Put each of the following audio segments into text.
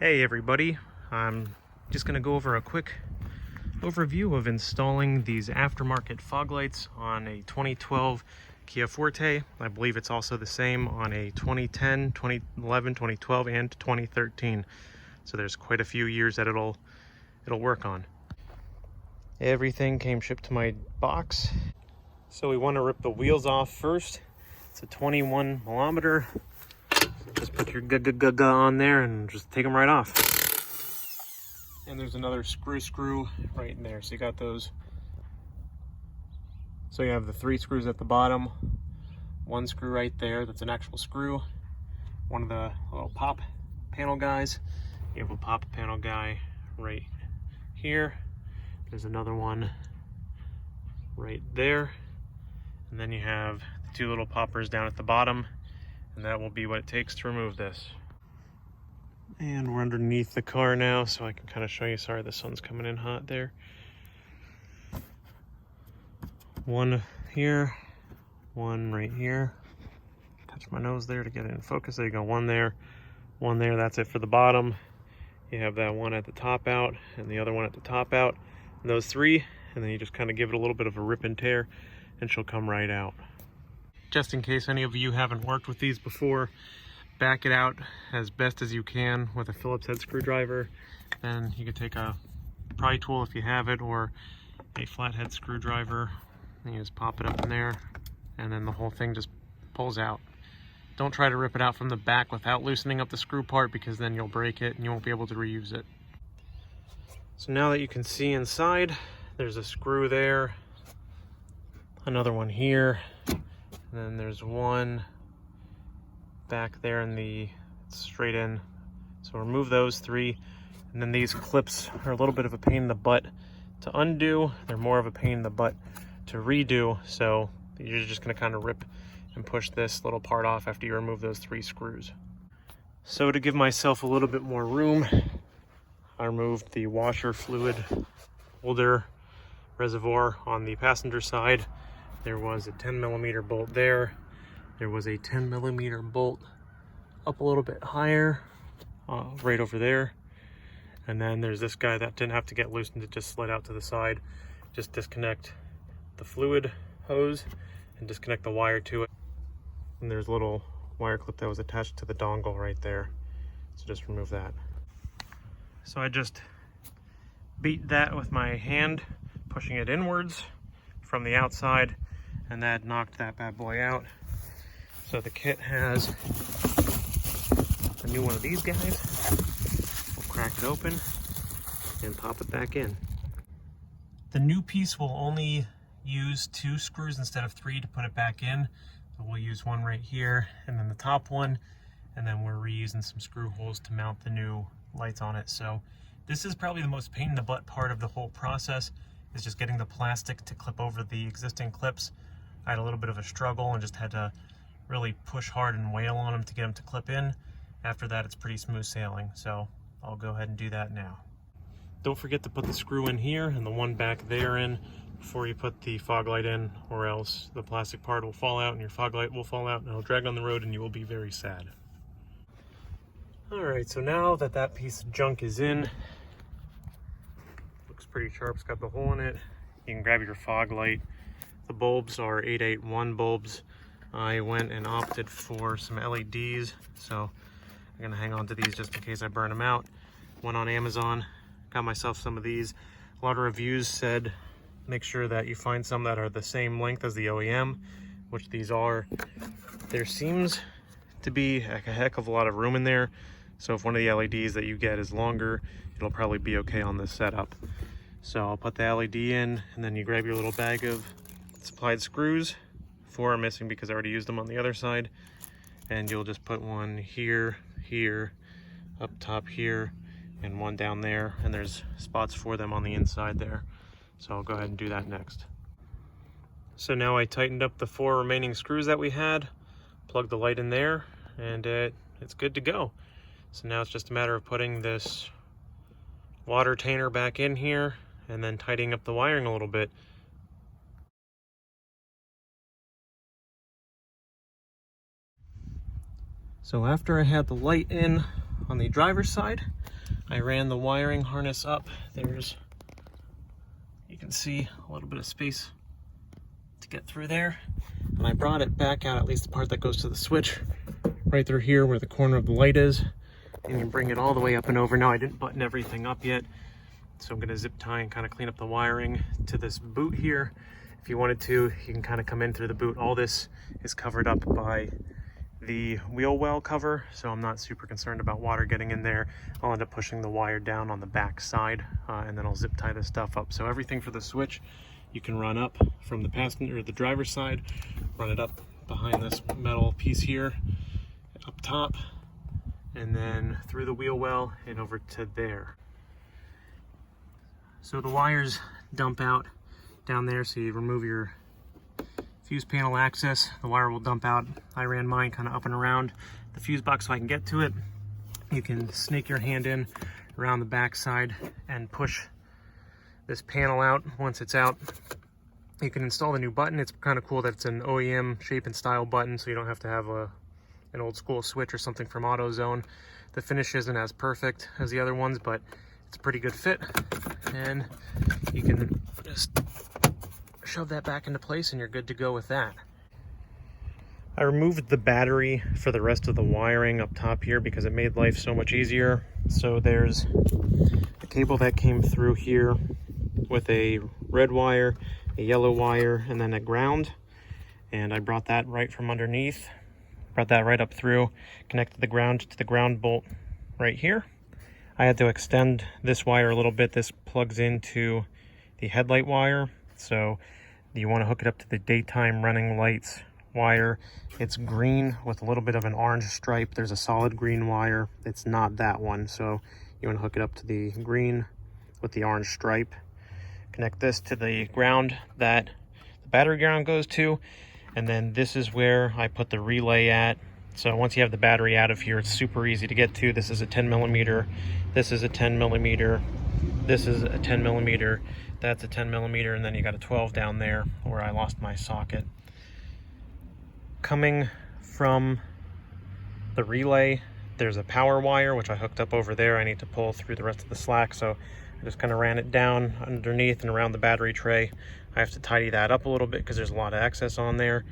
Hey everybody, I'm just going to go over a quick overview of installing these aftermarket fog lights on a 2012 Kia Forte. I believe it's also the same on a 2010, 2011, 2012, and 2013. So there's quite a few years that it'll work on. Everything came shipped to my box. So we want to rip the wheels off first. It's a 21 millimeter. Just put your ga on there and just take them right off. And there's another screw right in there. So you got those. So you have the 3 screws at the bottom, 1 screw right there. That's an actual screw. One of the little pop panel guys. You have a pop panel guy right here. There's another one right there. And then you have the 2 little poppers down at the bottom. And that will be what it takes to remove this. And we're underneath the car now, so I can kind of show you. Sorry, the sun's coming in hot there. One here, one right here. Touch my nose there to get it in focus. There you go, one there, that's it for the bottom. You have that one at the top out and the other one at the top out. And those 3, and then you just kind of give it a little bit of a rip and tear and she'll come right out. Just in case any of you haven't worked with these before, back it out as best as you can with a Phillips head screwdriver. Then you can take a pry tool if you have it, or a flathead screwdriver, and you just pop it up in there, and then the whole thing just pulls out. Don't try to rip it out from the back without loosening up the screw part, because then you'll break it and you won't be able to reuse it. So now that you can see inside, there's a screw there, another one here, and then there's one back there in the straight in. So remove those 3, and then these clips are a little bit of a pain in the butt to undo. They're more of a pain in the butt to redo. So you're just going to kind of rip and push this little part off after you remove those 3 screws. So to give myself a little bit more room, I removed the washer fluid holder reservoir on the passenger side. There was a 10 millimeter bolt there. There was a 10 millimeter bolt up a little bit higher, right over there. And then there's this guy that didn't have to get loosened, it just slid out to the side. Just disconnect the fluid hose and disconnect the wire to it. And there's a little wire clip that was attached to the dongle right there. So just remove that. So I just beat that with my hand, pushing it inwards from the outside, and that knocked that bad boy out. So the kit has a new one of these guys. We'll crack it open and pop it back in. The new piece will only use 2 screws instead of 3 to put it back in. So we'll use one right here and then the top one, and then we're reusing some screw holes to mount the new lights on it. So this is probably the most pain in the butt part of the whole process, is just getting the plastic to clip over the existing clips. I had a little bit of a struggle and just had to really push hard and wail on them to get them to clip in. After that, it's pretty smooth sailing. So I'll go ahead and do that now. Don't forget to put the screw in here and the one back there in before you put the fog light in, or else the plastic part will fall out and your fog light will fall out and it'll drag on the road and you will be very sad. All right, so now that that piece of junk is in, looks pretty sharp, it's got the hole in it. You can grab your fog light. The bulbs are 881 bulbs. I went and opted for some LEDs, so I'm gonna hang on to these just in case I burn them out. Went on Amazon, got myself some of these. A lot of reviews said make sure that you find some that are the same length as the OEM, which these are. There seems to be a heck of a lot of room in there, so if one of the LEDs that you get is longer, it'll probably be okay on this setup. So I'll put the LED in, and then you grab your little bag of supplied screws. 4 are missing because I already used them on the other side, and you'll just put one here, up top here, and one down there, and there's spots for them on the inside there. So I'll go ahead and do that next. So now I tightened up the 4 remaining screws that we had, plugged the light in there, and it's good to go. So now it's just a matter of putting this water tainer back in here and then tidying up the wiring a little bit. So after I had the light in, on the driver's side, I ran the wiring harness up. There's, you can see a little bit of space to get through there. And I brought it back out, at least the part that goes to the switch, right through here where the corner of the light is. And you bring it all the way up and over. Now I didn't button everything up yet, so I'm gonna zip tie and kind of clean up the wiring to this boot here. If you wanted to, you can kind of come in through the boot. All this is covered up by the wheel well cover, so I'm not super concerned about water getting in there. I'll end up pushing the wire down on the back side, and then I'll zip tie this stuff up. So everything for the switch, you can run up from the passenger or the driver's side, run it up behind this metal piece here, up top, and then through the wheel well and over to there. So the wires dump out down there, so you remove your fuse panel access, the wire will dump out. I ran mine kind of up and around the fuse box so I can get to it. You can snake your hand in around the back side and push this panel out. Once it's out, you can install the new button. It's kind of cool that it's an OEM shape and style button, so you don't have to have an old school switch or something from AutoZone. The finish isn't as perfect as the other ones, but it's a pretty good fit, and you can just shove that back into place and you're good to go with that. I removed the battery for the rest of the wiring up top here because it made life so much easier. So there's a cable that came through here with a red wire, a yellow wire, and then a ground. And I brought that right from underneath, brought that right up through, connected the ground to the ground bolt right here. I had to extend this wire a little bit. This plugs into the headlight wire. So you want to hook it up to the daytime running lights wire. It's green with a little bit of an orange stripe. There's a solid green wire. It's not that one. So you want to hook it up to the green with the orange stripe. Connect this to the ground that the battery ground goes to. And then this is where I put the relay at. So once you have the battery out of here, it's super easy to get to. This is a 10 millimeter. This is a 10 millimeter. This is a 10 millimeter. That's a 10 millimeter, and then you got a 12 down there where I lost my socket. Coming from the relay, there's a power wire, which I hooked up over there. I need to pull through the rest of the slack, so I just kind of ran it down underneath and around the battery tray. I have to tidy that up a little bit because there's a lot of excess on there.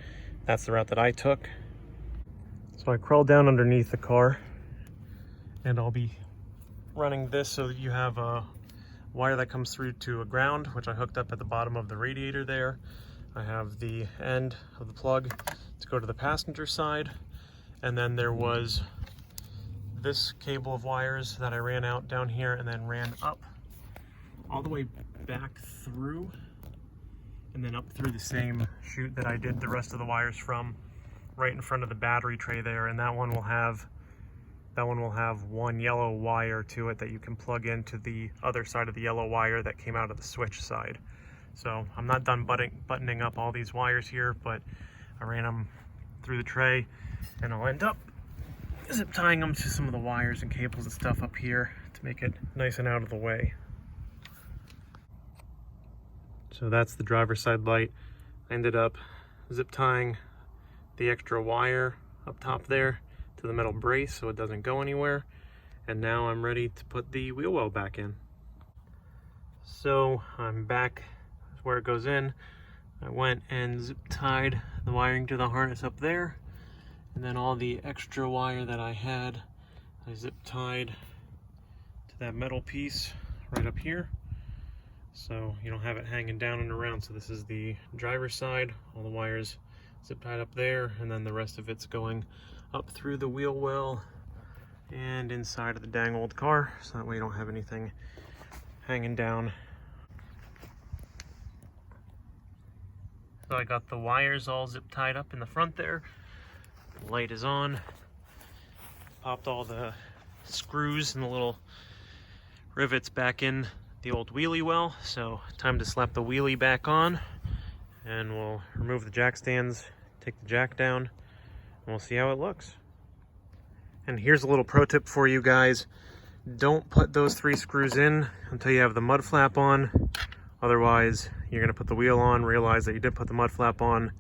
That's the route that I took. So I crawled down underneath the car, and I'll be running this so that you have a wire that comes through to a ground, which I hooked up at the bottom of the radiator there. I have the end of the plug to go to the passenger side, and then there was this cable of wires that I ran out down here and then ran up all the way back through, and then up through the same chute that I did the rest of the wires from, right in front of the battery tray there. And that one will have one yellow wire to it that you can plug into the other side of the yellow wire that came out of the switch side. So I'm not done buttoning up all these wires here, but I ran them through the tray, and I'll end up zip tying them to some of the wires and cables and stuff up here to make it nice and out of the way. So that's the driver's side light. I ended up zip tying the extra wire up top there to the metal brace so it doesn't go anywhere. And now I'm ready to put the wheel well back in. So I'm back where it goes in. I went and zip tied the wiring to the harness up there, and then all the extra wire that I had, I zip tied to that metal piece right up here, so you don't have it hanging down and around. So this is the driver's side, all the wires zip tied up there, and then the rest of it's going up through the wheel well and inside of the dang old car, so that way you don't have anything hanging down. So I got the wires all zip tied up in the front there. The light is on. Popped all the screws and the little rivets back in the old wheelie well. So time to slap the wheelie back on, and we'll remove the jack stands, take the jack down, and we'll see how it looks. And here's a little pro tip for you guys. Don't put those 3 screws in until you have the mud flap on. Otherwise, you're gonna put the wheel on, realize that you did put the mud flap on,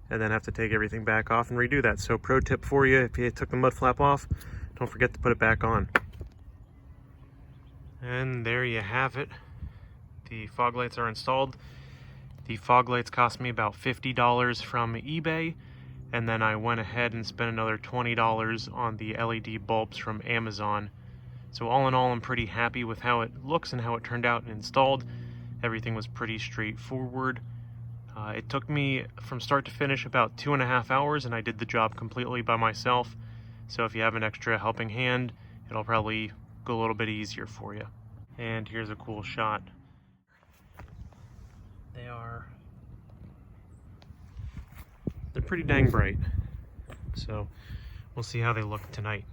and then have to take everything back off and redo that. So pro tip for you, if you took the mud flap off, don't forget to put it back on. And there you have it. The fog lights are installed. The fog lights cost me about $50 from eBay, and then I went ahead and spent another $20 on the LED bulbs from Amazon. So all in all, I'm pretty happy with how it looks and how it turned out and installed. Everything was pretty straightforward. It took me from start to finish about 2.5 hours, and I did the job completely by myself. So if you have an extra helping hand, it'll probably go a little bit easier for you. And here's a cool shot. They're pretty dang bright. So we'll see how they look tonight.